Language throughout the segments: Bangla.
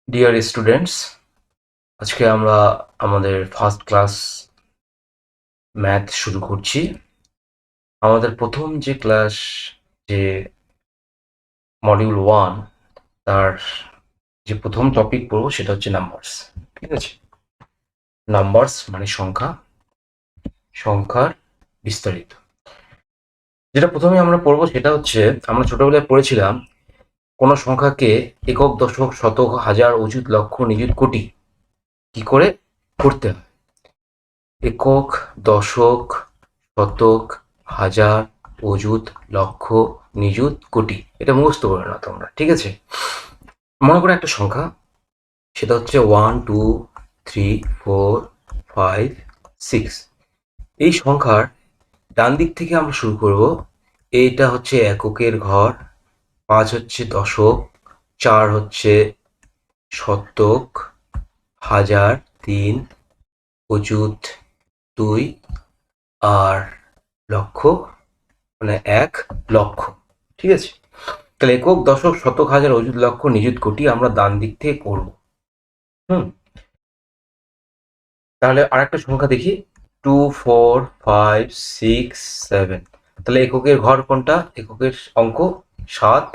ডিয়ার স্টুডেন্টস, আজকে আমরা আমাদের ফার্স্ট ক্লাস ম্যাথ শুরু করছি। আমাদের প্রথম যে ক্লাস, যে মডিউল 1, তার যে প্রথম টপিক পড়বো সেটা হচ্ছে নাম্বারস। ঠিক আছে, নাম্বারস মানে সংখ্যা, সংখ্যার বিস্তারিত। যেটা প্রথমে আমরা পড়বো সেটা হচ্ছে, আমরা ছোটবেলায় পড়েছিলাম কোনো সংখ্যাকে একক, দশক, শতক, হাজার, অযুত, লক্ষ, নিযুত, কোটি কি করে করতে হয়। একক, দশক, শতক, হাজার, অযুত, লক্ষ, নিযুত, কোটি, এটা মুখস্থ করে না তোমরা। ঠিক আছে, মনে করো একটা সংখ্যা, সেটা হচ্ছে 1 2 3 4 5 6। এই সংখ্যার ডান দিক থেকে আমরা শুরু করব। এইটা হচ্ছে এককের ঘর, 5 হচ্ছে দশক, 4 হচ্ছে শতক, হাজার 3, অযুত 2, আর লক্ষ মানে 1 লক্ষ। ঠিক আছে, তাহলে একক, দশক, শতক, হাজার, অযুত, লক্ষ, নিযুত, কোটি আমরা ডান দিক থেকে করব। তাহলে আরেকটা সংখ্যা দেখি, 2 4 5 6 7। তাহলে এককের ঘর কোনটা? এককের অঙ্ক 7,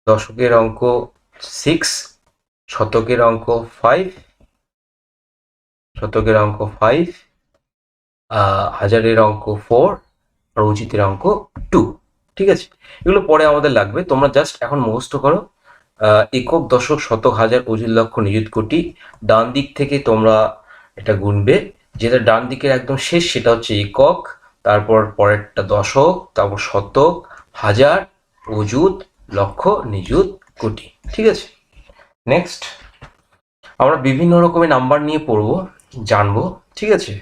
দশকের অঙ্ক 6, শতকের অঙ্ক 5, শতকের অঙ্ক 5, হাজারের অঙ্ক 4, আর অযুতের অঙ্ক 2। ঠিক আছে, এগুলো পরে আমাদের লাগবে, তোমরা জাস্ট এখন মুখস্থ করো। একক, দশক, শতক, হাজার, অযুত, লক্ষ, নিযুত, কোটি ডান দিক থেকে তোমরা এটা গুনবে। যেটা ডান দিকের একদম শেষ সেটা হচ্ছে একক, তারপর পরেরটা দশক, তারপর শতক, হাজার, অযুত, লক্ষ, নিযুত, কোটি। ঠিক আছে, নেক্সট আমরা বিভিন্ন রকমের নাম্বার নিয়ে পড়বো, জানবো। ঠিক আছে,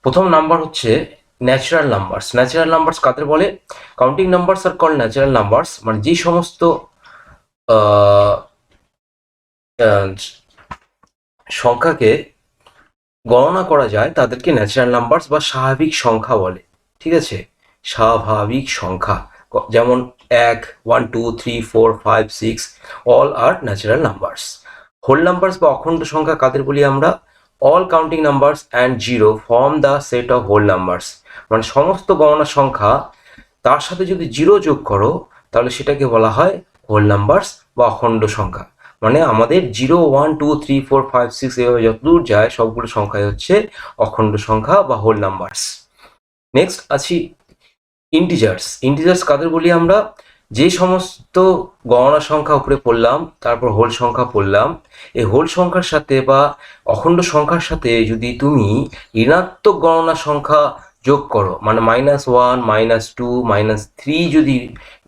প্রথম নাম্বার হচ্ছে ন্যাচারাল নাম্বারস। ন্যাচারাল নাম্বারস কাদের বলে? Counting numbers are called natural numbers, মানে যে সমস্ত সংখ্যাকে গণনা করা যায় তাদেরকে ন্যাচারাল নাম্বারস বা স্বাভাবিক সংখ্যা বলে। ঠিক আছে, স্বাভাবিক সংখ্যা, যেমন 1 1 2 3 4 5 6 all are natural numbers. Whole numbers বা অখণ্ড সংখ্যা কাদের বলি আমরা? All counting numbers and zero form the set of whole numbers, মানে সমস্ত গণনা সংখ্যা তার সাথে যদি জিরো যোগ করো তাহলে সেটাকে বলা হয় হোল নাম্বারস বা অখণ্ড সংখ্যা। মানে আমাদের 0 1 2 3 4 5 6 এভাবে যতদূর যায় সবগুলো সংখ্যাই হচ্ছে অখণ্ড সংখ্যা বা হোল নাম্বারস। নেক্সট আছি ইন্টিজার্স। ইন্টিজার্স কাদের বলি আমরা? যে সমস্ত গণনা সংখ্যা উপরে পড়লাম, তারপর হোল সংখ্যা পড়লাম, এই হোল সংখ্যার সাথে বা অখণ্ড সংখ্যার সাথে যদি তুমি ঋণাত্মক গণনা সংখ্যা যোগ করো, মানে -1 -2 -3 যদি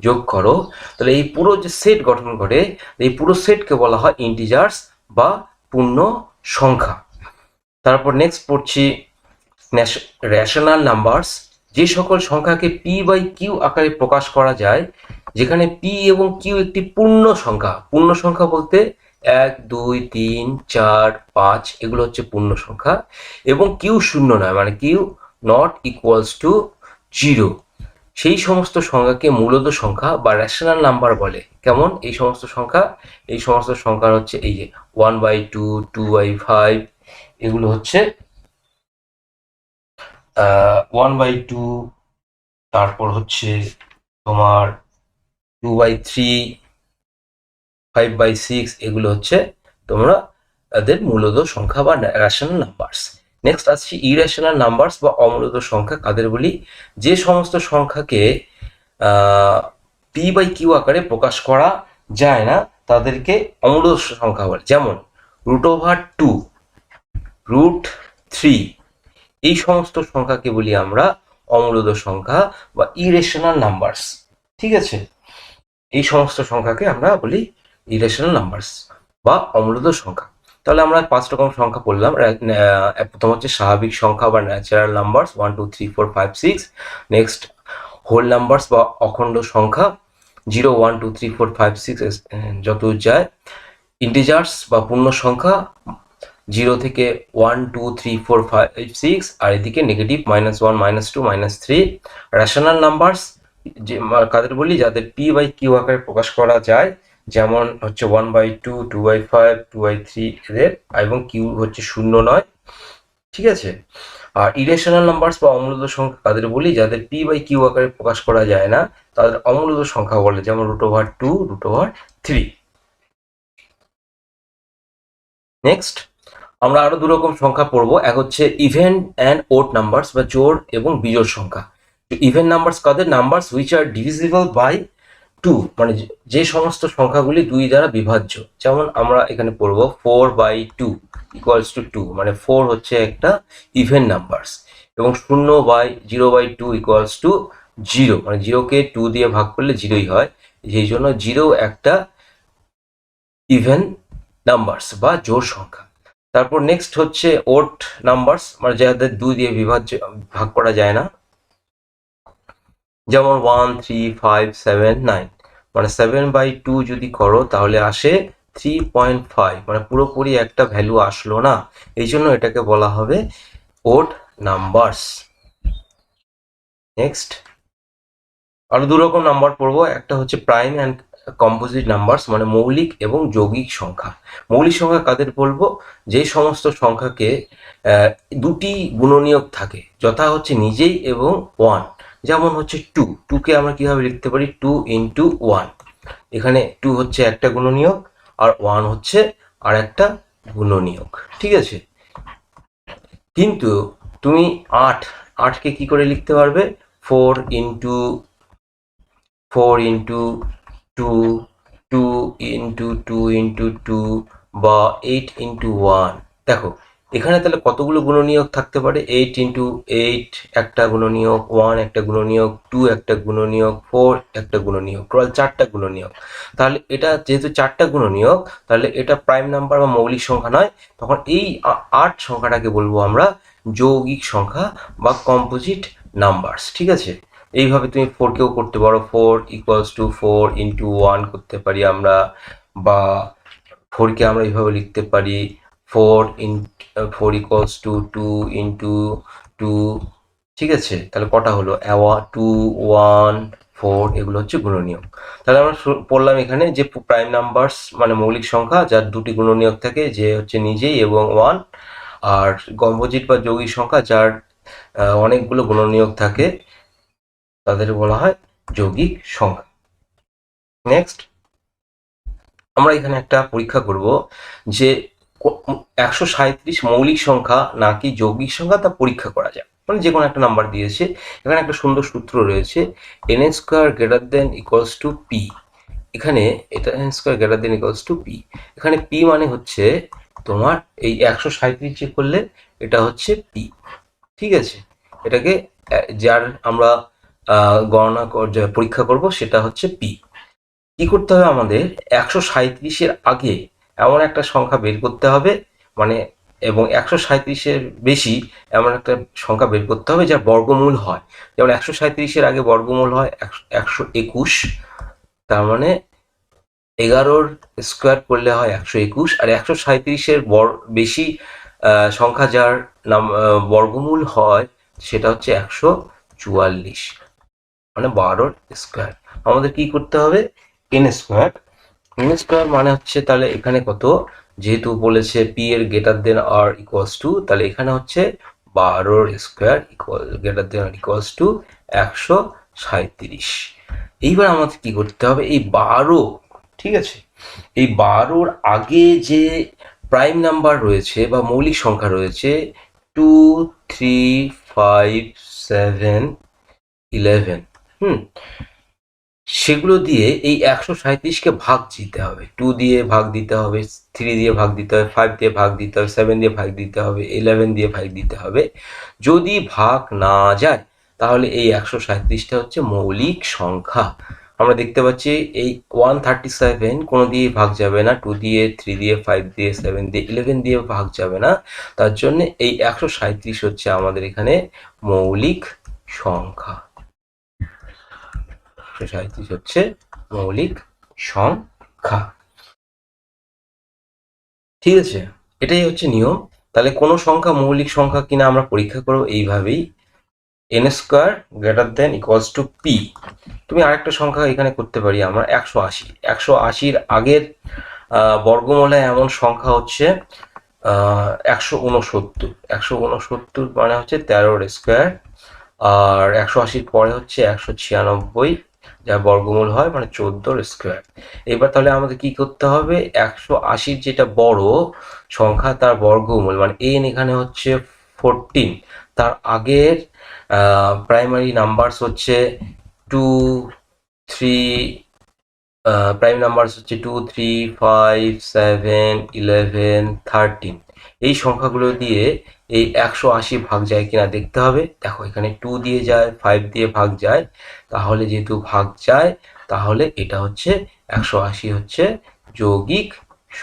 যোগ করো, তাহলে এই পুরো যে সেট গঠন করে, এই পুরো সেটকে বলা হয় ইন্টিজার্স বা পূর্ণ সংখ্যা। তারপর নেক্সট পড়ছি রেশনাল নাম্বারস। যে সকল সংখ্যাকে পি বাই কিউ আকারে প্রকাশ করা যায়, যেখানে পি এবং কিউ একটি পূর্ণ সংখ্যা। পূর্ণ সংখ্যা বলতে 1 2 3 4 5 এগুলো হচ্ছে পূর্ণ সংখ্যা, এবং কিউ শূন্য নয়, মানে কিউ নট ইকুয়ালস টু 0, সেই সমস্ত সংখ্যাকে মূলদ সংখ্যা বা রেশনাল নাম্বার বলে। কেমন এই সমস্ত সংখ্যা? এই সমস্ত সংখ্যা হচ্ছে এই যে 1/2 2/5, এগুলো হচ্ছে 1/2, তারপর হচ্ছে তোমার 2/3 5/6, এগুলো হচ্ছে তোমরা তাদের মূলদ সংখ্যা বা রেশনাল নাম্বারস। নেক্সট আসছি ইরেশনাল নাম্বারস বা অমূলদ সংখ্যা কাদের বলি? যে সমস্ত সংখ্যাকে পি বাই কিউ আকারে প্রকাশ করা যায় না তাদেরকে অমূলদ সংখ্যা বলে। যেমন √2, √3, এই সমস্ত সংখ্যাকে বলি আমরা অমূলদ সংখ্যা বা ইরেশনাল নাম্বারস। ঠিক আছে, এই সমস্ত সংখ্যাকে আমরা বলি ইরেশনাল নাম্বারস বা অমূলদ সংখ্যা। তাহলে আমরা 5 রকম সংখ্যা পড়লাম। প্রথম হচ্ছে স্বাভাবিক সংখ্যা বা natural numbers 1 2 3 4 5 6। Next whole numbers বা অখণ্ড সংখ্যা 0 1 2 3 4 5 6 যত যায়। ইন্টিজার্স বা পূর্ণ সংখ্যা 0 থেকে 1 2 3 4 5 6, আর এদিকে নেগেটিভ -1 -2 -3। রেশনাল নাম্বারস যে কাদের বলি? যাদের পি বাই কিউ আকারে প্রকাশ করা যায়, যেমন হচ্ছে 1/2, 2/5, 2/3 এদের, এবং কিউ হচ্ছে 0 নয়, ঠিক আছে। আর ইরেশনাল নাম্বারস বা অমূলত সংখ্যা কাদের বলি? যাদের পি বাই কিউ আকারে প্রকাশ করা যায় না তাদের অমূলত সংখ্যা বলে, যেমন √2, √3। নেক্সট আমরা আরো দু রকম সংখ্যা পড়বো। এক হচ্ছে ইভেন অ্যান্ড ওড নাম্বারস বা জোড় এবং বিজোড় সংখ্যা। ইভেন নাম্বারস কাদের? Numbers which are divisible by 2, মানে যে সমস্ত সংখ্যাগুলি 2 দ্বারা বিভাজ্য। যেমন আমরা এখানে পড়বো 4/2 ইকুয়ালস টু 2, মানে 4 হচ্ছে একটা ইভেন নাম্বারস, এবং 0/2 ইকুয়ালস টু 0, মানে 0কে 2 দিয়ে ভাগ করলে 0ই হয়, সেই জন্য 0 একটা ইভেন নাম্বারস বা জোড় সংখ্যা। তারপর নেক্সট হচ্ছে ওড নাম্বারস, মানে যাদের 2 দিয়ে ভাগ করা যায় না, যেমন 1, 3, 5, 7, 9, মানে 7/2 যদি করো তাহলে আসে 3.5, মানে পুরোপুরি একটা ভ্যালু আসলো না, এই জন্য এটাকে বলা হবে ওড নাম্বারস। নেক্সট আরো দু রকম নাম্বার পড়বো। একটা হচ্ছে প্রাইম অ্যান্ড কম্পোজিট নাম্বারস, মানে মৌলিক এবং যৌগিক সংখ্যা। মৌলিক সংখ্যা কাদের বলবো? যে সমস্ত সংখ্যাকে দুটি গুণনীয়ক থাকে, যথা হচ্ছে নিজেই এবং 1। যেমন হচ্ছে 2কে আমরা কিভাবে লিখতে পারি? 2 × 1। এখানে 2 হচ্ছে একটা গুণনীয়ক আর 1 হচ্ছে আর একটা গুণনীয়ক, ঠিক আছে। কিন্তু তুমি 8কে কি করে লিখতে পারবে? 4 × 2, 2 × 2 বা 8 × 1। দেখো এখানে তাহলে কতগুলো গুণনীয়ক থাকতে পারে? 8 × 8 একটা গুণনীয়ক, 1 একটা গুণনীয়ক, 2 একটা গুণনীয়ক, 4 একটা গুণনীয়ক, টোটাল 4টা গুণনীয়ক। তাহলে এটা যেহেতু 4টা গুণনীয়ক, তাহলে এটা প্রাইম নাম্বার বা মৌলিক সংখ্যা নয়। তখন এই 8 সংখ্যাটাকে বলবো আমরা যৌগিক সংখ্যা বা কম্পোজিট নাম্বারস, ঠিক আছে। এইভাবে তুমি 4কেও করতে পারো, 4 = 4 × 1 করতে পারি আমরা, বা 4কে আমরা এইভাবে লিখতে পারি 4 = 2 × 2, ঠিক আছে। তাহলে কটা হলো? 2, 1, 4, এগুলো হচ্ছে গুণনীয়ক। তাহলে আমরা পড়লাম এখানে যে প্রাইম নাম্বারস মানে মৌলিক সংখ্যা যার দুটি গুণনীয়ক থাকে, যে হচ্ছে নিজেই এবং 1। আর কম্পোজিট বা যৌগিক সংখ্যা যার অনেকগুলো গুণনীয়ক থাকে, তাদের বলা হয় যৌগিক সংখ্যা। নেক্সট আমরা এখানে একটা পরীক্ষা করব যে 137 মৌলিক সংখ্যা নাকি যৌগিক সংখ্যা, তা পরীক্ষা করা যায়। মানে যে কোনো একটা নাম্বার দিয়েছে, এখানে একটা সুন্দর সূত্র রয়েছে, n² > p। এখানে এটা n² > p। এখানে p মানে হচ্ছে তোমার এই 137 যে করলে এটা হচ্ছে p, ঠিক আছে। এটাকে যার আমরা গণনা পরীক্ষা করব সেটা হচ্ছে p। কি করতে হবে আমাদের? 137-এর আগে এমন একটা সংখ্যা বের করতে হবে, মানে এবং 137-এর বেশি এমন একটা সংখ্যা বের করতে হবে যার বর্গমূল হয়। যেমন 137-এর আগে বর্গমূল হয় 121, তার মানে 11 স্কোয়ার করলে হয় 121। আর 137-এর বেশি সংখ্যা যার বর্গমূল হয় সেটা হচ্ছে 144, মানে 12 স্কোয়ার। আমাদের কি করতে হবে? n² মানে হচ্ছে, তাহলে এখানে কত? যেহেতু বলেছে পি এর > তাহলে এখানে হচ্ছে 12 স্কোয়ার > 137। এইবার আমাদের কি করতে হবে? এই 12, ঠিক আছে, এই 12-র আগে যে প্রাইম নাম্বার রয়েছে বা মৌলিক সংখ্যা রয়েছে 2, 3, 5, 7, 11, সেগুলো দিয়ে এই 137-কে ভাগ দিতে হবে। 2 দিয়ে ভাগ দিতে হবে, 3 দিয়ে ভাগ দিতে হবে, 5 দিয়ে ভাগ দিতে হবে, 7 দিয়ে ভাগ দিতে হবে, 11 দিয়ে ভাগ দিতে হবে। যদি ভাগ না যায় তাহলে এই 137টা হচ্ছে মৌলিক সংখ্যা। আমরা দেখতে পাচ্ছি এই 137 কোনো দিয়ে ভাগ যাবে না, 2 দিয়ে, 3 দিয়ে, 5 দিয়ে, 7 দিয়ে, 11 দিয়ে ভাগ যাবে না। তার জন্য এই 137 হচ্ছে আমাদের এখানে মৌলিক সংখ্যা। 137 হচ্ছে মৌলিক সংখ্যা, ঠিক আছে। এটাই হচ্ছে নিয়ম। তাহলে কোনো সংখ্যা মৌলিক সংখ্যা কিনা আমরা পরীক্ষা করব এইভাবেই। N square greater than equals to P. তুমি আরেকটা সংখ্যা এখানে করতে পারি আমরা 180। 180-র আগের বর্গমূলে এমন সংখ্যা হচ্ছে 169। 169 মানে হচ্ছে 13-র স্কোয়ার, আর 180-র পরে হচ্ছে 196, যার বর্গমূল হয় মানে 14-র স্কোয়ার। এবার তাহলে আমাদের কি করতে হবে, 180-র যেটা বড় সংখ্যা তার বর্গমূল মানে এন এখানে হচ্ছে 14, তার আগের প্রাইমারি নাম্বারস হচ্ছে 2, 3, প্রাইম নাম্বারস হচ্ছে 2, 3, 5, 7, 11, 13। এই সংখ্যাগুলো দিয়ে এই 180 ভাগ যায় কিনা দেখতে হবে। দেখো এখানে 2 দিয়ে যায়, 5 দিয়ে ভাগ যায়, তাহলে যেহেতু ভাগ যায় তাহলে এটা হচ্ছে 180 হচ্ছে যৌগিক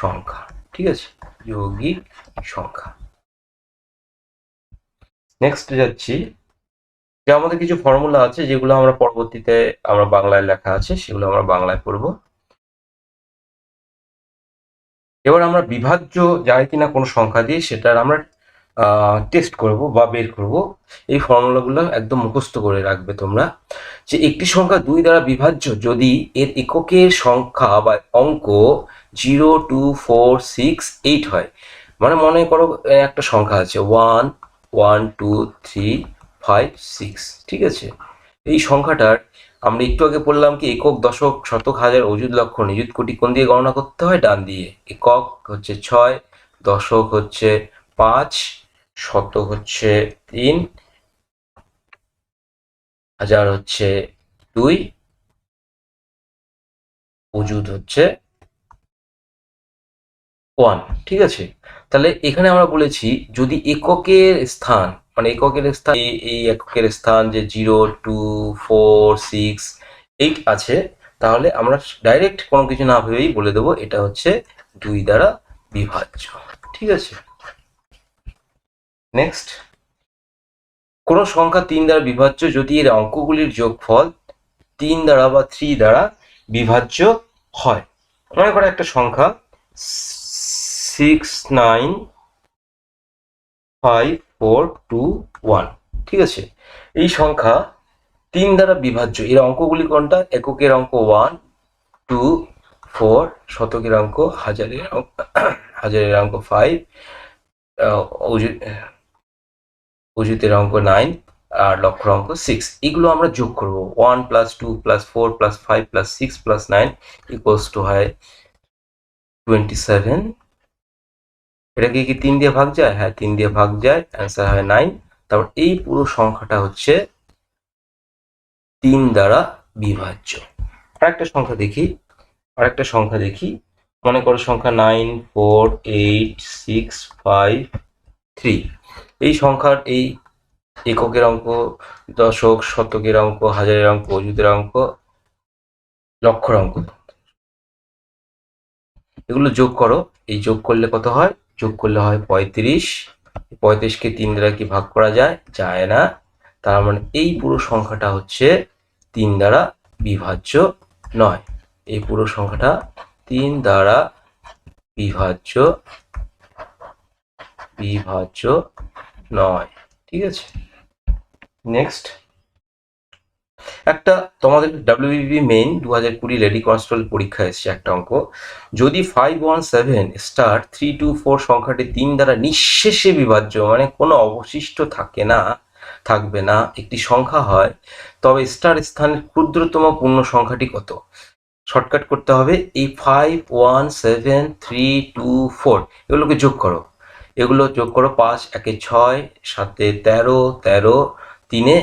সংখ্যা। ঠিক আছে, যৌগিক সংখ্যা। নেক্সট যাচ্ছি, যে আমাদের কিছু ফর্মুলা আছে যেগুলো আমরা পরবর্তীতে আমরা বাংলায় লেখা আছে সেগুলো আমরা বাংলায় পড়ব। এবার আমরা বিভাজ্য যায় কিনা কোনো সংখ্যা দিয়ে সেটার আমরা টেস্ট করব বা বের করব। এই ফর্মুলাগুলো একদম মুখস্থ করে রাখবে তোমরা, যে একটি সংখ্যা 2 দ্বারা বিভাজ্য যদি এর এককের সংখ্যা বা অঙ্ক 0, 2, 4, 6, 8 হয়। মানে মনে করো একটা সংখ্যা আছে 1, 1, 2, 3, 5, 6, ঠিক আছে। এই সংখ্যাটার আমরা একটু আগে বললাম কি একক, দশক, শতক, হাজার, অযুত, লক্ষ, নিযুত, কোটি কোন দিয়ে গণনা করতে হয়, ডান দিয়ে। একক হচ্ছে 6, দশক হচ্ছে 5, শতক হচ্ছে 3, হাজার হচ্ছে 2, অযুত হচ্ছে 1। ঠিক আছে, তাহলে এখানে আমরা বলেছি যদি এককের স্থান মানে এককের স্থান এই এককের স্থান যে 0, 2, 4, 6, 8 আছে, তাহলে আমরা ডাইরেক্ট কোনো কিছু না ভেবেই বলে দেবো এটা হচ্ছে 2 দ্বারা বিভাজ্য। ঠিক আছে, নেক্সট, কোন সংখ্যা 3 দ্বারা বিভাজ্য যদি এর অঙ্কগুলির যোগফল 3 দ্বারা বা 3 দ্বারা বিভাজ্য হয়। মনে করো একটা সংখ্যা 6, 9, 5, 4, 2, 1। ঠিক আছে, এই সংখ্যা 3 দ্বারা বিভাজ্য, এর অঙ্কগুলি কোনটা, এককের অঙ্ক 1, 2, 4, শতকের অঙ্ক, হাজারের অঙ্ক 5, অযুতের অঙ্ক 9, আর লক্ষর অঙ্ক 6। এগুলো আমরা যোগ করব। 1 + 2 + 4 + 5 + 6 + 9 = হয় 27। এটাকে কি 3 দিয়ে ভাগ যায়? হ্যাঁ, 3 দিয়ে ভাগ যায়, অ্যান্সার হয় 9। তারপর এই পুরো সংখ্যাটা হচ্ছে 3 দ্বারা বিভাজ্য। আরেকটা সংখ্যা দেখি, মনে করো সংখ্যা 9, 4, 8, 6, 5, 3। এই সংখ্যার এই এককের অঙ্ক, দশক, শতকের অঙ্ক, হাজারের অঙ্ক, অযুতের অঙ্ক, লক্ষর অঙ্ক, এগুলো যোগ করো। এই যোগ করলে কত হয়? যোগ করলে হয় 35। 35কে 3 দ্বারা কি ভাগ করা যায়? যায় না। তার মানে এই পুরো সংখ্যাটা হচ্ছে 3 দ্বারা বিভাজ্য নয়। এই পুরো সংখ্যাটা 3 দ্বারা বিভাজ্য নয়। ঠিক আছে, নেক্সট, একটা তোমাদের WBB মেইন 2020 লেডি কনস্টেবল পরীক্ষা এসছে একটা অঙ্ক, যদি 517*324 সংখ্যাটি 3 দ্বারা নিঃশেষে বিভাজ্য মানে কোনো অবশিষ্ট থাকবে না একটি সংখ্যা হয়, তবে স্টার স্থানের ক্ষুদ্রতম পূর্ণ সংখ্যাটি কত? শর্টকাট করতে হবে। এই 517,324 এগুলোকে যোগ করো। 5 একে 6, 7 এ 13, 13 3 এ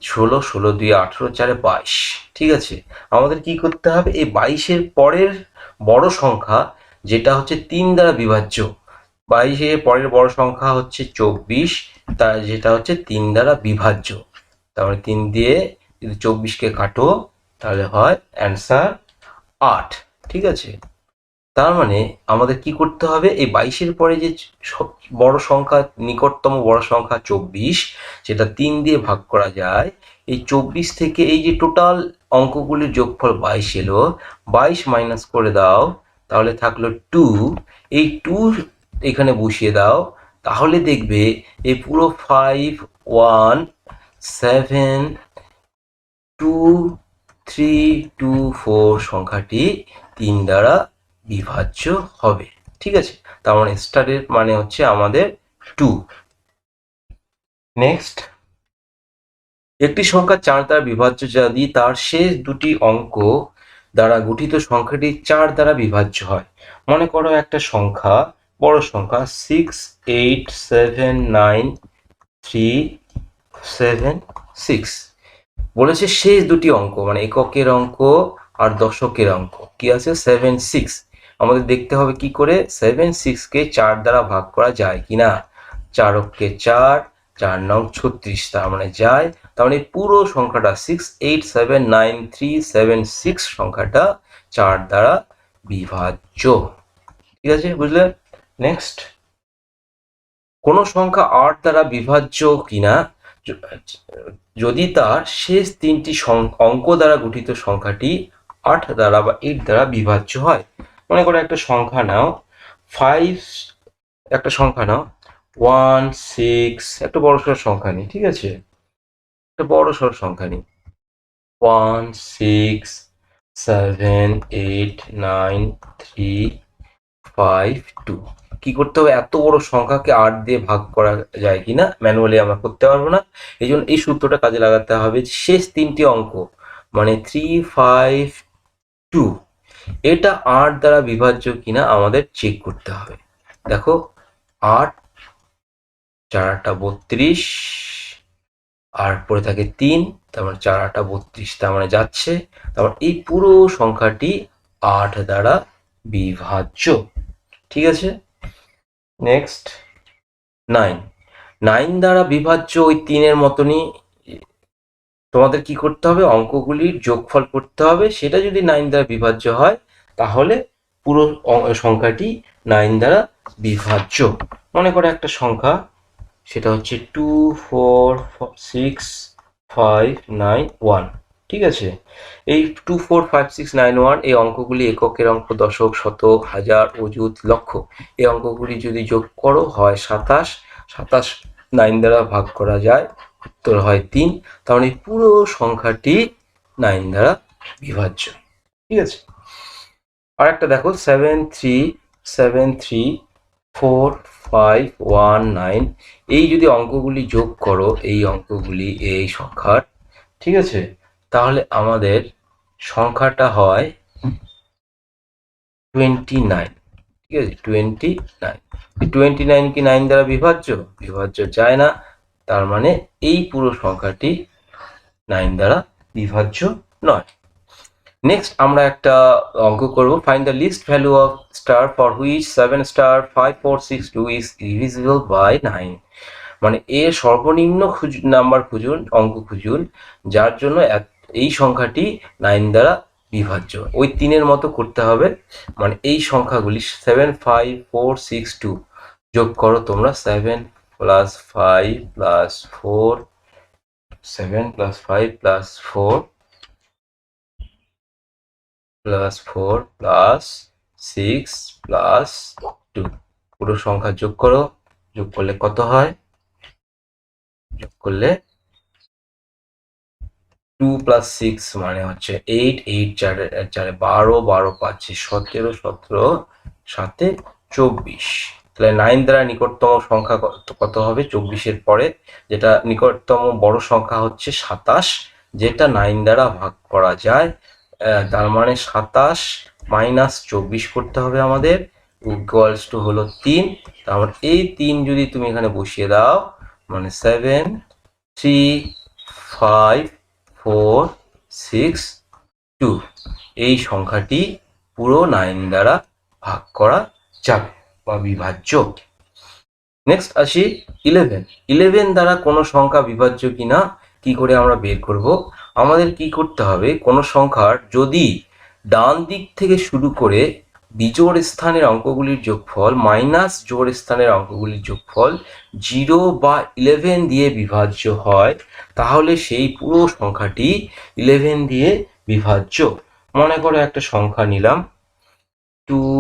16, 16 2 18, 4 22। ঠিক আছে, আমাদের কি করতে হবে, এই 22-এর পরের বড় সংখ্যা যেটা হচ্ছে 3 দ্বারা বিভাজ্য, 22-এর পরের বড় সংখ্যা হচ্ছে 24, তার যেটা হচ্ছে 3 দ্বারা বিভাজ্য। তারপরে 3 দিয়ে যদি 24কে কাটো তাহলে হয় অ্যান্সার 8। ঠিক আছে, তার মানে আমাদের কি করতে হবে, এই 22-এর পরে যে বড় সংখ্যা, নিকটতম বড় সংখ্যা 24, সেটা 3 দিয়ে ভাগ করা যায়। এই 24 থেকে এই যে টোটাল অঙ্কগুলির যোগফল 22 এলো, 22 মাইনাস করে দাও, তাহলে থাকলো 2। এই 2 এখানে বসিয়ে দাও, তাহলে দেখবে এই পুরো 7 2 3 2 4 সংখ্যাটি 3 দ্বারা বিভাজ্য হবে। ঠিক আছে, তার মানে স্টারের মানে হচ্ছে আমাদের 2। নেক্সট, একটি সংখ্যা 4 দ্বারা বিভাজ্য যদি তার শেষ দুটি অঙ্ক দ্বারা গঠিত সংখ্যাটি 4 দ্বারা বিভাজ্য হয়। মনে করো একটা সংখ্যা, বড় সংখ্যা 6 8 7 9 3 7 6, বলেছে শেষ দুটি অঙ্ক মানে এককের অঙ্ক আর দশকের অঙ্ক কি আছে 7 6। আমাদের দেখতে হবে কি করে 7 6 কে 4 দ্বারা ভাগ করা যায় কিনা। 4 অক্ষে 4, 4 নং 36, তার মানে যায়। তার মানে পুরো সংখ্যাটা 6 8 7 9 3 7 6 সংখ্যাটা 4 দ্বারা বিভাজ্য। ঠিক আছে, বুঝলে? নেক্সট, কোন সংখ্যা 8 দ্বারা বিভাজ্য কিনা যদি তার শেষ তিনটি অঙ্ক দ্বারা গঠিত সংখ্যাটি 8 দ্বারা বা 8 দ্বারা বিভাজ্য হয়। মনে করো একটা সংখ্যা নাও 5, একটা সংখ্যা নাও 1 6, একটা বড়সড় সংখ্যা নেই, ঠিক আছে, একটা বড়সড় সংখ্যা নেই 1 6 7 8 9 3 5 2। কি করতে হবে, এত বড় সংখ্যাকে 8 দিয়ে ভাগ করা যায় কিনা, ম্যানুয়ালি আমরা করতে পারবো না। এই জন্য এই সূত্রটা কাজে লাগাতে হবে। শেষ তিনটি অঙ্ক মানে 3 5 2 এটা 8 দ্বারা বিভাজ্য কিনা আমাদের চেক করতে হবে। দেখো 8 4 8 32, আর পরে থাকে 3, তার মানে 4 8 32, তার মানে যাচ্ছে। তারপর এই পুরো সংখ্যাটি 8 দ্বারা বিভাজ্য। ঠিক আছে, নেক্সট 9 9 দ্বারা বিভাজ্য ওই 3-এর মতনই তোমাদের কি করতে হবে, অঙ্কগুলির যোগফল করতে হবে। সেটা যদি 9 দ্বারা বিভাজ্য হয় তাহলে পুরো সংখ্যাটি 9 দ্বারা বিভাজ্য। মনে করো একটা সংখ্যা, সেটা হচ্ছে 2 4 6 5 9 1। ঠিক আছে, এই 2 4 5 6 9 1 এই অঙ্কগুলি এককের অঙ্ক, দশক, শতক, হাজার, অযুত, লক্ষ। এই অঙ্কগুলি যদি যোগ করো হয় 27। 27 9 দ্বারা ভাগ করা যায়, উত্তর হয় 3। তার মানে পুরো সংখ্যাটি 9 দ্বারা বিভাজ্য। ঠিক আছে, আর একটা দেখো 7 3 7 3 4 5 1 9, এই যদি অঙ্কগুলি যোগ করো এই অঙ্কগুলি এই সংখ্যার, ঠিক আছে, তাহলে আমাদের সংখ্যাটা হয় 29। ঠিক আছে, 29। 29 কি 9 দ্বারা বিভাজ্য? বিভাজ্য যায় না, তার মানে এই পুরো সংখ্যাটি 9 দ্বারা বিভাজ্য নয়। নেক্সট আমরা একটা অঙ্ক করব, find the least value of star for which 7 star 5 4 6 2 is divisible by 9। মানে এর সর্বনিম্ন নাম্বার খুঁজুন, অঙ্ক খুঁজুন যার জন্য এই সংখ্যাটি 9 দ্বারা বিভাজ্য। ওই 3-এর মতো করতে হবে। মানে এই সংখ্যাগুলি 7 5 4 6 2 যোগ করো তোমরা, 7 plus 5 plus 4, 7 plus 5 plus 4 plus 4 plus 6 plus 2, পুরো সংখ্যা যোগ করো। যোগ করলে কত হয়? যোগ করলে 2 প্লাস 6 মানে হচ্ছে 8, 8 চারে 12, 12 5 17, 17 7 24। তাহলে 9 দ্বারা নিকটতম সংখ্যা কত হবে? 24-এর পরে যেটা নিকটতম বড় সংখ্যা হচ্ছে 27, যেটা 9 দ্বারা ভাগ করা যায়। তার মানে 27 মাইনাস 24 করতে হবে আমাদের, ইকুয়ালস টু হলো 3। তারপর এই 3 যদি তুমি এখানে বসিয়ে দাও, মানে 7 3 5 4 6 2, এই সংখ্যাটি পুরো 9 দ্বারা ভাগ করা যাবে বা বিভাজ্য। নেক্সট আসি 11। 11 দ্বারা কোনো সংখ্যা বিভাজ্য কিনা কি করে আমরা বের করব? আমাদের কি করতে হবে, কোনো সংখ্যার যদি ডান দিক থেকে শুরু করে বিজোড় স্থানের অঙ্কগুলির যোগফল মাইনাস জোড় স্থানের অঙ্কগুলির যোগফল 0 বা 11 দিয়ে বিভাজ্য হয়, তাহলে সেই পুরো সংখ্যাটি 11 দিয়ে বিভাজ্য। মনে করো একটা সংখ্যা নিলাম 2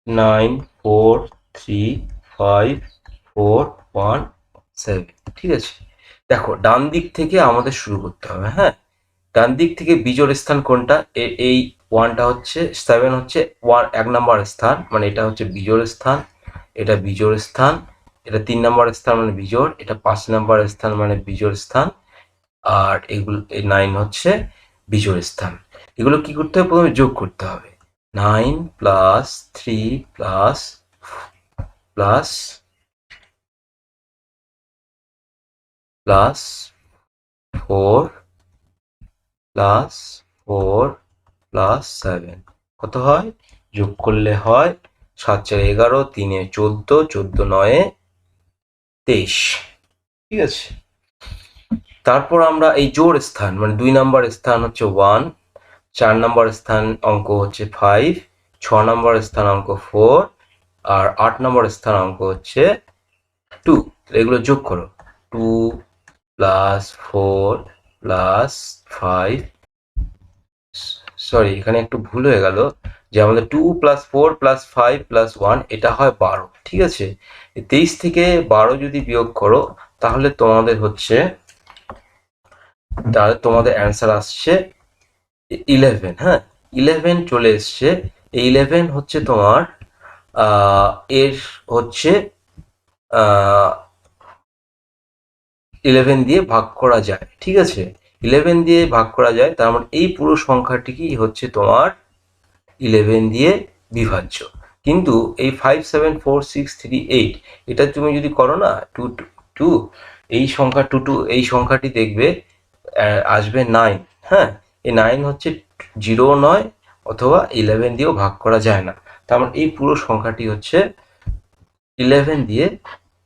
9 4 3 5 4 1 7। ঠিক আছে, দেখো ডান দিক থেকে আমাদের শুরু করতে হবে, হ্যাঁ। ডান দিক থেকে বিজোড় স্থান কোনটা? এই 1টা হচ্ছে, 7 হচ্ছে 1 নম্বর স্থান, মানে এটা হচ্ছে বিজোড় স্থান, এটা বিজোড় স্থান, এটা 3 নম্বর স্থান মানে বিজোড়, এটা 5 নম্বর স্থান মানে বিজোড় স্থান, আর এগুলো এই 9 হচ্ছে বিজোড় স্থান। এগুলো কি করতে হবে? প্রথমে যোগ করতে হবে। 9 plus 3 plus plus plus 4 plus 4 plus 7 কত হয়? যোগ করলে হয় 7 4 11, 3 14, 14 9 23। ঠিক আছে, তারপর আমরা এই জোড় স্থান মানে 2 নম্বর স্থান হচ্ছে 1, 4 নম্বর স্থান অঙ্ক হচ্ছে 5, 6 নম্বর স্থান অঙ্ক 4, আর 8 নম্বর স্থান অঙ্ক হচ্ছে 2। এগুলো যোগ করো। 2 প্লাস 4 প্লাস 5, সরি এখানে একটু ভুল হয়ে গেল, যে আমাদের 2 প্লাস 4 প্লাস 5 প্লাস 1 এটা হয় 12। ঠিক আছে, 23 থেকে 12 যদি বিয়োগ করো তাহলে তোমাদের অ্যান্সার আসছে 11। হ্যাঁ, 11 চলে এসছে। এই 11 হচ্ছে তোমার এর হচ্ছে 11 দিয়ে ভাগ করা যায়। ঠিক আছে, 11 দিয়ে ভাগ করা যায়, তার মানে এই পুরো সংখ্যাটিকেই হচ্ছে তোমার 11 দিয়ে বিভাজ্য। কিন্তু এই 5 7 4 6 3 8 এটা তুমি যদি করো না 2 2, এই সংখ্যা 2 2, এই সংখ্যাটি দেখবে আসবে 9। হ্যাঁ, এই 9 হচ্ছে 0 নয়, অথবা 11 দিয়েও ভাগ করা যায় না। তার মানে এই পুরো সংখ্যাটি হচ্ছে 11 দিয়ে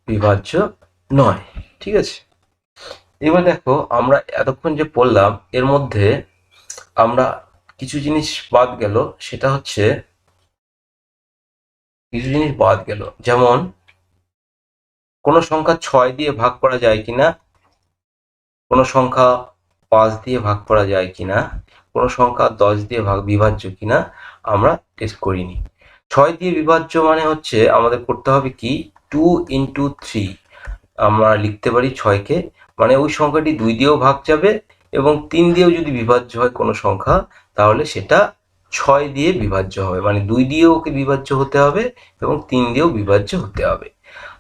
বিভাজ্য নয়। ঠিক আছে, এবার দেখো আমরা এতক্ষণ যে পড়লাম এর মধ্যে আমরা কিছু জিনিস বাদ গেল, সেটা হচ্ছে কিছু জিনিস বাদ গেল, যেমন কোনো সংখ্যা 6 দিয়ে ভাগ করা যায় কিনা, কোনো সংখ্যা 5 দিয়ে ভাগ করা যায় কিনা, কোনো সংখ্যা 10 দিয়ে বিভাজ্য কিনা আমরা টেস্ট করিনি। 6 দিয়ে বিভাজ্য মানে হচ্ছে আমাদের করতে হবে কি, 2 ইন্টু 3 আমরা লিখতে পারি 6কে, মানে ওই সংখ্যাটি 2 দিয়েও ভাগ যাবে এবং 3 দিয়েও যদি বিভাজ্য হয় কোনো সংখ্যা তাহলে সেটা 6 দিয়ে বিভাজ্য হবে, মানে 2 দিয়েও ওকে বিভাজ্য হতে হবে এবং 3 দিয়েও বিভাজ্য হতে হবে।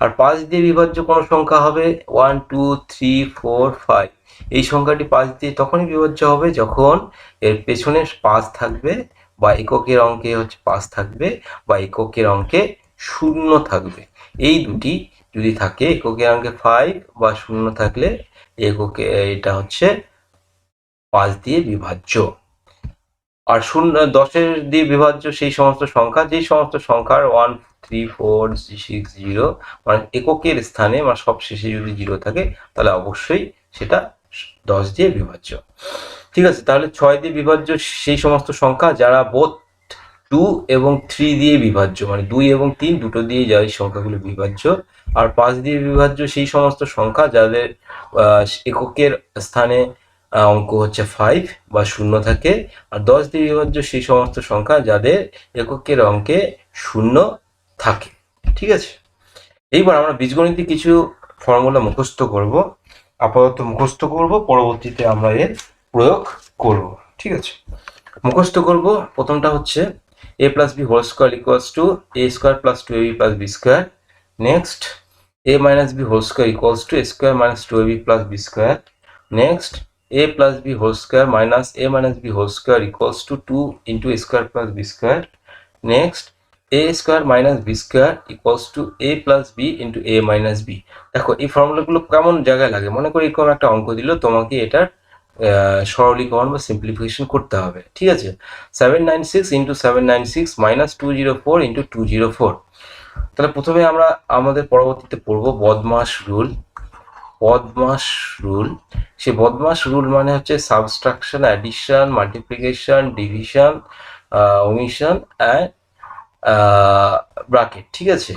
আর 5 দিয়ে বিভাজ্য কোনো সংখ্যা হবে 1 2 3 4 5, এই সংখ্যাটি 5 দিয়ে তখনই বিভাজ্য হবে যখন এর পেছনে 5 থাকবে, বা এককের অঙ্কে হচ্ছে 5 থাকবে, বা এককের অঙ্কে 0 থাকবে। এই দুটি যদি থাকে, এককের অঙ্কে 5 বা 0 থাকলে এককে এটা হচ্ছে 5 দিয়ে বিভাজ্য। আর 10 দিয়ে বিভাজ্য সেই সমস্ত সংখ্যা, যেই সমস্ত সংখ্যার 1 3 4 6 0 মানে এককের স্থানে মানে সব শেষে যদি 0 থাকে তাহলে অবশ্যই সেটা 10 দিয়ে বিভাজ্য। ঠিক আছে, তাহলে 6 দিয়ে বিভাজ্য সেই সমস্ত সংখ্যা যারা বোথ 2 এবং 3 দিয়ে বিভাজ্য, মানে 2 এবং 3 দুটো দিয়ে যায় সংখ্যাগুলো বিভাজ্য। আর 5 দিয়ে বিভাজ্য সেই সমস্ত সংখ্যা যাদের এককের স্থানে অঙ্ক হচ্ছে 5 বা 0 থাকে। আর 10 দিয়ে বিভাজ্য সেই সমস্ত সংখ্যা যাদের এককের অঙ্কে 0 থাকে। ঠিক আছে, এইবার আমরা বীজগণিতে কিছু ফর্মুলা মুখস্থ করব, আপাতত মুখস্থ করব, পরবর্তীতে আমরা এর প্রয়োগ করব। ঠিক আছে, মুখস্থ করব। প্রথমটা হচ্ছে a plus b whole square equals to a square plus 2ab plus b square. Next, a minus b whole square equals to a square minus 2ab plus b square. Next, a plus b whole square minus a minus b whole square equals to 2 into a square plus b square. Next, a square minus b square equals to a plus b into a minus b. দেখো এই ফর্মুলাগুলো কেমন জায়গায় লাগে, মনে করি এরকম একটা অঙ্ক দিল, তোমাকে এটার সরলীকরণ বা সিম্পলিফিকেশন করতে হবে। ঠিক আছে, 796 ইন্টু 796 মাইনাস 204 ইন্টু 204। তাহলে প্রথমে আমরা আমাদের পরবর্তীতে পড়বো বদমাস রুল। বদমাস রুল, সেই বদমাস রুল মানে হচ্ছে subtraction, addition, multiplication, division, ওমিশন and bracket. ঠিক আছে,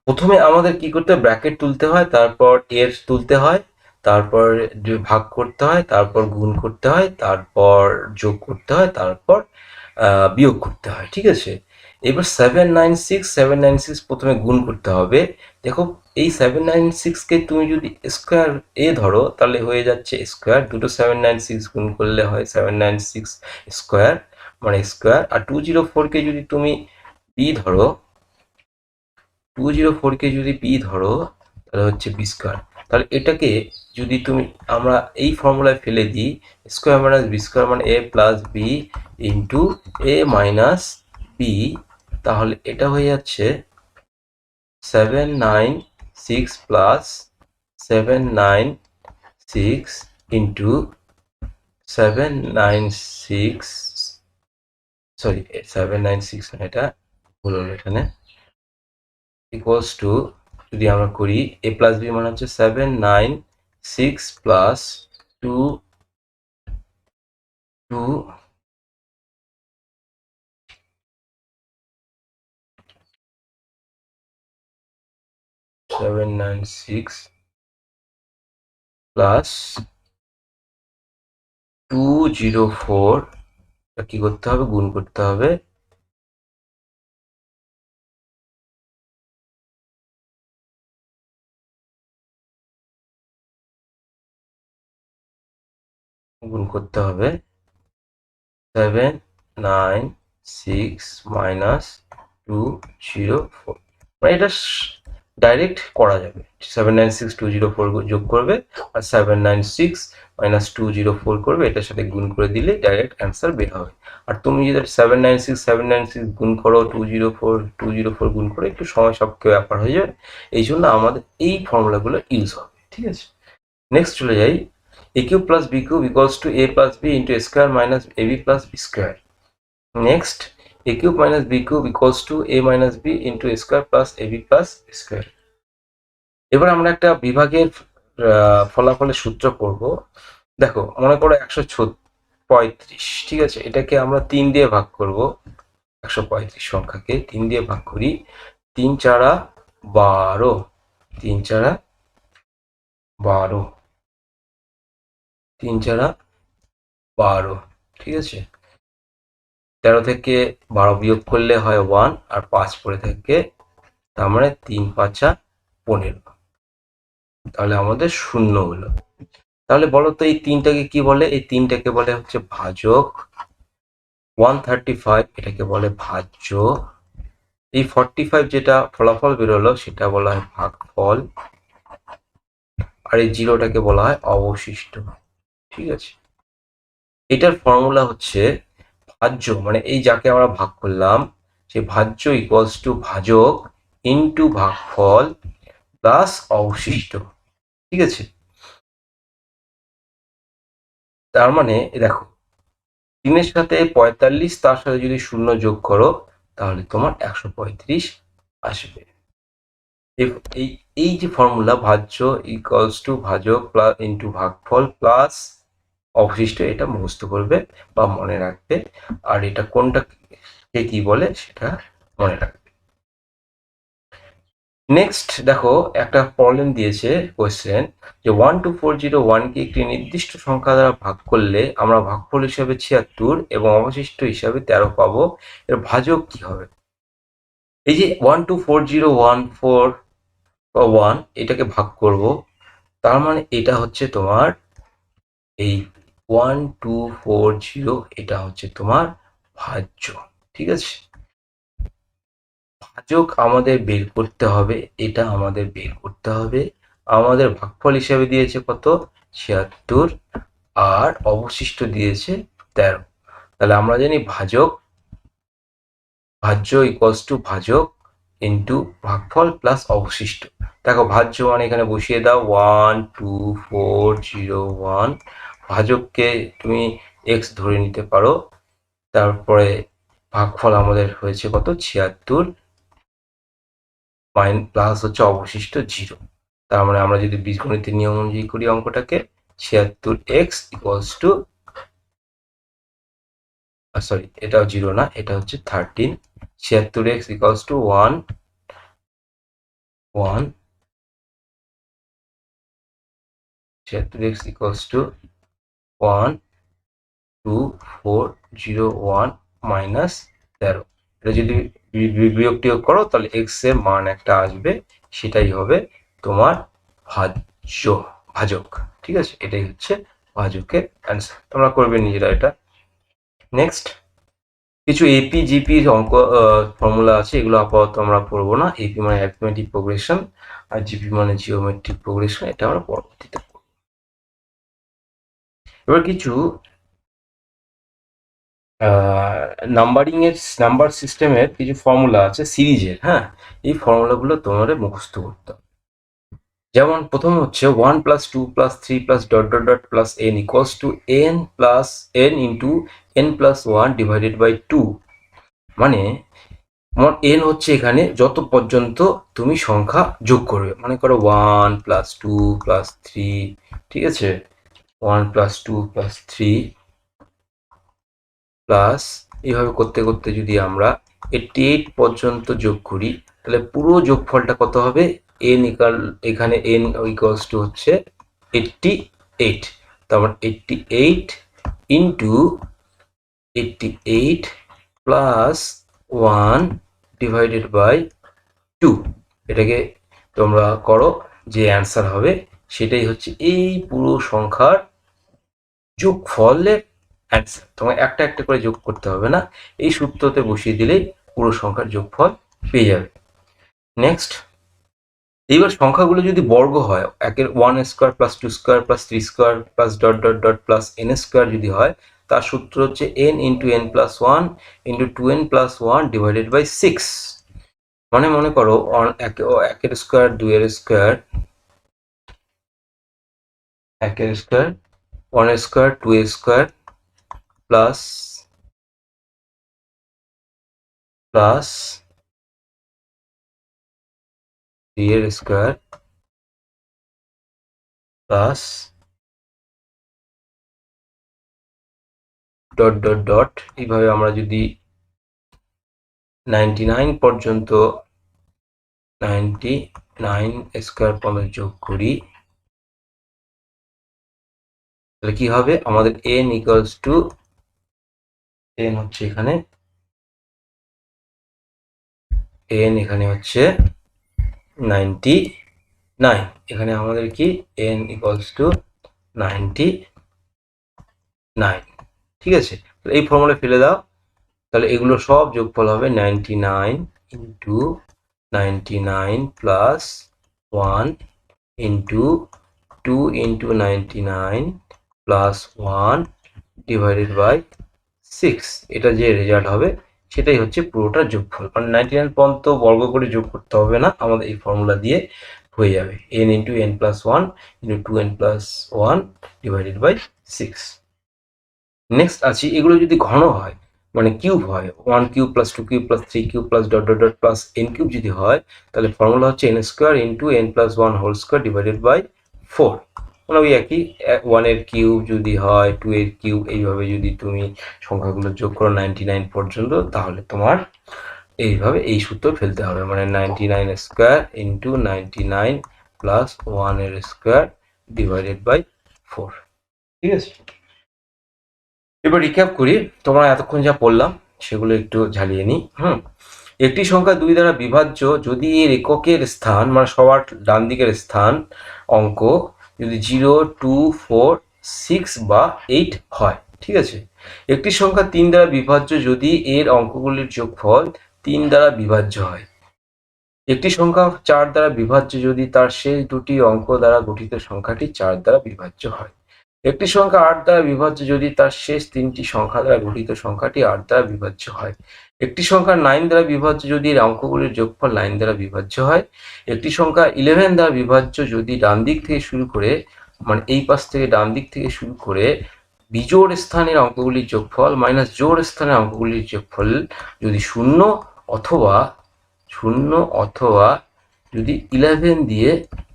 প্রথমে আমাদের কি করতে হয়, ব্র্যাকেট তুলতে হয়, তারপর এর তুলতে হয়, তারপর ভাগ করতে হয়, তারপর গুণ করতে হয়, তারপর যোগ করতে হয়, তারপর বিয়োগ করতে হয়। ঠিক আছে, এবার 796 প্রথমে গুণ করতে হবে। দেখো এই 796কে তুমি যদি স্কোয়ার এ ধরো তাহলে হয়ে যাচ্ছে স্কোয়ার, দুটো 796 গুণ করলে হয় 796 স্কোয়ার মানে স্কোয়ার। আর 204কে যদি তুমি বি ধরো, 204কে যদি বি ধরো তাহলে হচ্ছে বি স্কোয়ার। তাহলে এটাকে যদি তুমি আমরা এই ফর্মুলায় ফেলে দিই, স্কোয়ার মাইনাস বি স্কোয়ার মানে এ প্লাস বি ইন্টু এ মাইনাস বি, তাহলে এটা হয়ে যাচ্ছে 796 প্লাস 796 ইন্টু 796, সরি 796 না, এটা ভুল হলো এখানে, ইকুয়ালস টু যদি আমরা করি এ প্লাস বি মানে হচ্ছে 796 প্লাস 2 796 প্লাস 204, কি করতে হবে, গুণ করতে হবে, গুণ করতে হবে 796 মাইনাস 204, মানে এটা ডাইরেক্ট করা যাবে। 796 204 যোগ করবে আর 796 মাইনাস 204 করবে, এটার সাথে গুণ করে দিলে ডাইরেক্ট অ্যান্সার বের হবে। আর তুমি যদি 796 গুণ করো 204 গুণ করে একটু সময় সাপেক্ষ ব্যাপার হয়ে যাবে, এই জন্য আমাদের এই ফর্মুলাগুলো ইউজ হবে। ঠিক আছে, নেক্সট চলে যাই। a cube plus b cube equals to a plus b into a square minus ab plus b square. Next, a cube minus b cube equals to a minus b into a square plus ab plus b square. এবার আমরা একটা বিভাগের ফলাফলের সূত্র করব। দেখো মনে করো 135, ঠিক আছে, এটাকে আমরা 3 দিয়ে ভাগ করব। 135 সংখ্যাকে 3 দিয়ে ভাগ করি, 3 চারা 12, 3 চারা 12, 3 চারা 12, ঠিক আছে। 13 থেকে 12 বিয়োগ করলে হয় 1 আর 5 পরে থাকে, তার মানে 3 5 15, তাহলে আমাদের 0 হলো। তাহলে বলো তো এই 3টাকে কি বলে? এই 3টাকে বলে হচ্ছে ভাজক। 135 এটাকে বলে ভাজ্য। এই 45 যেটা ফলাফল বেরোলো সেটা বলা হয় ভাগফল, আর এই 0টাকে বলা হয় অবশিষ্ট। ঠিক আছে, এটার ফর্মুলা হচ্ছে ভাজ্য মানে এই যাকে আমরা ভাগ করলাম সেই ভাজ্য ইকুয়ালস টু ভাজক ইন্টু ভাগফল প্লাস অবশিষ্ট। ঠিক আছে, তার মানে দেখো 3 সাথে 45, তার সাথে যদি 0 যোগ করো তাহলে তোমার 135 আসবে। এই যে ফর্মুলা ভাজ্য ইকুয়ালস টু ভাজক প্লাস ইন্টু ভাগফল প্লাস অবশিষ্ট, এটা মুখস্থ করবে বা মনে রাখবে, আর এটা কোনটা কি বলে সেটা মনে রাখবে। নেক্সট দেখো একটা প্রবলেম দিয়েছে কোয়েশ্চেন যে 12401কে একটি নির্দিষ্ট সংখ্যা দ্বারা ভাগ করলে আমরা ভাগফল হিসাবে 76 এবং অবশিষ্ট হিসাবে 13 পাবো, এর ভাজক কি হবে? এই যে 1240141 এটাকে ভাগ করব, তার মানে এটা হচ্ছে তোমার এই 1240, এটা হচ্ছে তোমার ভাজ্য। ঠিক আছে, ভাজক আমাদের বের করতে হবে, এটা আমাদের বের করতে হবে। আমাদের ভাগফল হিসাবে দিয়েছে কত? 76, আর অবশিষ্ট দিয়েছে 13। তাহলে আমরা জানি ভাজ্য ইকুয়ালস টু ভাজক ইন্টু ভাগফল প্লাস অবশিষ্ট। দেখো ভাজ্য মানে এখানে বসিয়ে দাও 12401, ভাজককে তুমি এক্স ধরে নিতে পারো, তারপরে ভাগফল আমাদের হয়েছে কত? 76 প্লাস হচ্ছে অবশিষ্ট 0। তার মানে আমরা যদি বীজগণিতের নিয়ম অনুযায়ী করি অঙ্কটাকে, 76x ইকুয়ালস টু, সরি এটাও 0 না, এটা হচ্ছে 13, 76x equals to 76x equals to 12401 minus 13। এটা যদি বিয়োগ টিয়োগ করো তাহলে x এর মান একটা আসবে, সেটাই হবে তোমার ভাজক। ঠিক আছে, এটাই হচ্ছে ভাজকের অ্যান্সার। তোমরা করবে নিজেরা এটা। নেক্সট, কিছু এপি জিপি অঙ্ক ফর্মুলা আছে, এগুলো আপাতত আমরা পড়বো না। এপি মানে অ্যারিথমেটিক প্রোগ্রেশন, আর জিপি মানে জিওমেট্রিক প্রোগ্রেশন, এটা আমরা পরবর্তীতে পড়ব। এবার কিছু নাম্বারিং এর নাম্বার সিস্টেমের কিছু ফর্মুলা আছে সিরিজের। হ্যাঁ, এই ফর্মুলাগুলো তোমাদের মুখস্থ করতে হবে। যেমন প্রথম হচ্ছে 1 + 2 + 3 + ... n = n + n into n + 1 divided by 2। মানে n হচ্ছে এখানে যত পর্যন্ত তুমি সংখ্যা যোগ করবে। মনে করো 1 + 2 + 3, ঠিক আছে, 1 + 2 + 3 প্লাস এইভাবে করতে করতে যদি আমরা 88 পর্যন্ত যোগ করি, তাহলে পুরো যোগফলটা কত হবে? এখানে n হচ্ছে 88, তারপর 88 ইন্টু 88 প্লাস 1 ডিভাইডেড বাই 2। এটাকে তোমরা করো, যে অ্যান্সার হবে সেটাই হচ্ছে এই পুরো সংখ্যার যোগফলের অ্যান্সার। তোমার একটা একটা করে যোগ করতে হবে না, এই সূত্রতে বসিয়ে দিলেই পুরো সংখ্যার যোগফল পেয়ে যাবে। নেক্সট, এইবার সংখ্যাগুলো যদি বর্গ হয়, 1² + 2² + 3² প্লাস ... n² যদি হয়, তার সূত্র হচ্ছে n × n + 1 × 2n + 1 divided by 6। মানে মনে করো 1 square, 2 square, 1 square, 1 square, 2 square plus 3 square plus ... এইভাবে আমরা যদি 99 পর্যন্ত 99 স্কোয়ার পর্যন্ত যোগ করি, তাহলে কি হবে? আমাদের n হচ্ছে এখানে হচ্ছে 99। এখানে আমাদের কি n = 99। ঠিক আছে, এই ফর্মুলা ফেলে দাও, তাহলে এগুলো সব যোগফল হবে 99 into 99 plus 1 into 2 into 99 plus 1 divided by 6। এটা যে রেজাল্ট হবে সেটাই হচ্ছে পুরোটা যোগফল। কারণ 99 পর্যন্ত বর্গ করে যোগ করতে হবে না, আমাদের এই ফর্মুলা দিয়ে হয়ে যাবে। n × n + 1 × 2n + 1 divided by 6। Next আছে, এগুলো যদি ঘন হয়, মানে কিউব হয়, 1³ + 2³ + 3³ প্লাস ... n³ যদি হয়, তাহলে ফর্মুলা হচ্ছে n² × n + 1 whole square divided by 4। মানে ওই একই, 1 এর কিউব যদি হয়, 2 এর কিউব, এইভাবে যদি তুমি সংখ্যাগুলো যোগ করো 99 পর্যন্ত, তাহলে তোমার এইভাবে এই সূত্র ফেলতে হবে। মানে 99² × 99 প্লাস 1 এর স্কোয়ার ডিভাইডেড বাই 4। ঠিক আছে, এবার রিক্যাপ করি, তোমরা এতক্ষণ যা পড়লাম সেগুলো একটু ঝালিয়ে নিই। একটি সংখ্যা 2 দ্বারা বিভাজ্য যদি এর এককের স্থান, মানে সবার ডান দিকের স্থান অঙ্ক যদি 0, 2, 4, 6 বা 8 হয়। ঠিক আছে, একটি সংখ্যা 3 দ্বারা বিভাজ্য যদি এর অঙ্কগুলির যোগফল 3 দ্বারা বিভাজ্য হয়। একটি সংখ্যা 4 দ্বারা বিভাজ্য যদি তার শেষ দুটি অঙ্ক দ্বারা গঠিত সংখ্যাটি 4 দ্বারা বিভাজ্য হয়। একটি সংখ্যা 8 দ্বারা বিভাজ্য যদি তার শেষ তিনটি সংখ্যা দ্বারা গঠিত সংখ্যাটি 8 দ্বারা বিভাজ্য হয়। একটি সংখ্যা 9 দ্বারা বিভাজ্য যদি এর অঙ্কগুলির যোগফল 9 দ্বারা বিভাজ্য হয়। একটি সংখ্যা 11 দ্বারা বিভাজ্য যদি ডান দিক থেকে শুরু করে, মানে এই পাশ থেকে ডান দিক থেকে শুরু করে বিজোড় স্থানের অঙ্কগুলির যোগফল মাইনাস জোড় স্থানের অঙ্কগুলির যোগফল যদি শূন্য অথবা যদি 11 দিয়ে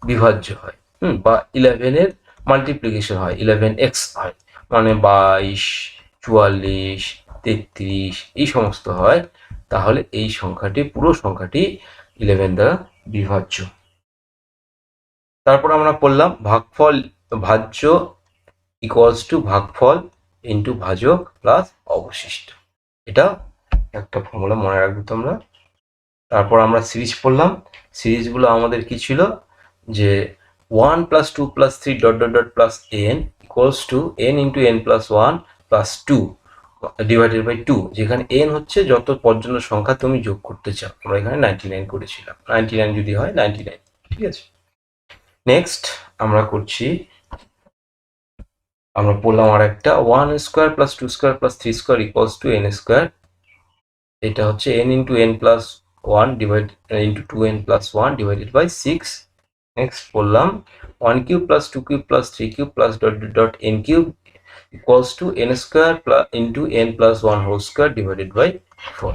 বিভাজ্য হয়, বা 11 এর মাল্টিপ্লিকেশন হয়, 11x হয়, মানে 22, 44, 33 এই সমস্ত হয়, তাহলে এই সংখ্যাটি, পুরো সংখ্যাটি 11 দ্বারা বিভাজ্য। তারপর আমরা পড়লাম ভাজ্য ভাগফল ইন্টু ভাজক প্লাস অবশিষ্ট। এটা একটা ফর্মুলা মনে রাখবে তোমরা। তারপর আমরা সিরিজ পড়লাম। সিরিজগুলো আমাদের কি ছিল? যে 1 plus 2 plus 3 dot dot dot plus n equals to n into n plus 1 plus 2 divided by 2, যেখানে n হচ্ছে যত পর্যন্ত সংখ্যা তুমি যোগ করতে চাও। আমরা এখানে 99 করেছিলাম, 99 যদি হয় 99, ঠিক আছে। নেক্সট আমরা বললাম আর একটা 1 square plus 2 square plus 3 square equals to n square. এটা হচ্ছে n into n plus 1 divide into 2n plus 1 divided by 6। Next বললাম 1 cube plus 2 cube plus 3 cube plus dot dot dot n cube equals to n square plus into n plus 1 whole square divided by 4।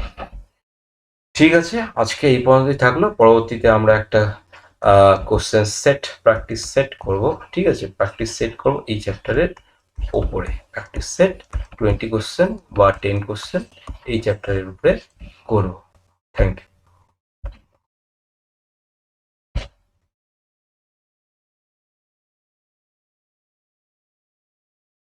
ঠিক আছে, আজকে এই পর্যন্তই থাকলো। পরবর্তীতে আমরা একটা কোশ্চেন সেট, প্র্যাকটিস সেট করব, ঠিক আছে। প্র্যাকটিস সেট করব এই চ্যাপ্টারের ওপরে, প্র্যাকটিস সেট 20 কোশ্চেন বা 10 কোশ্চেন এই চ্যাপ্টারের উপরে করব। Thank you.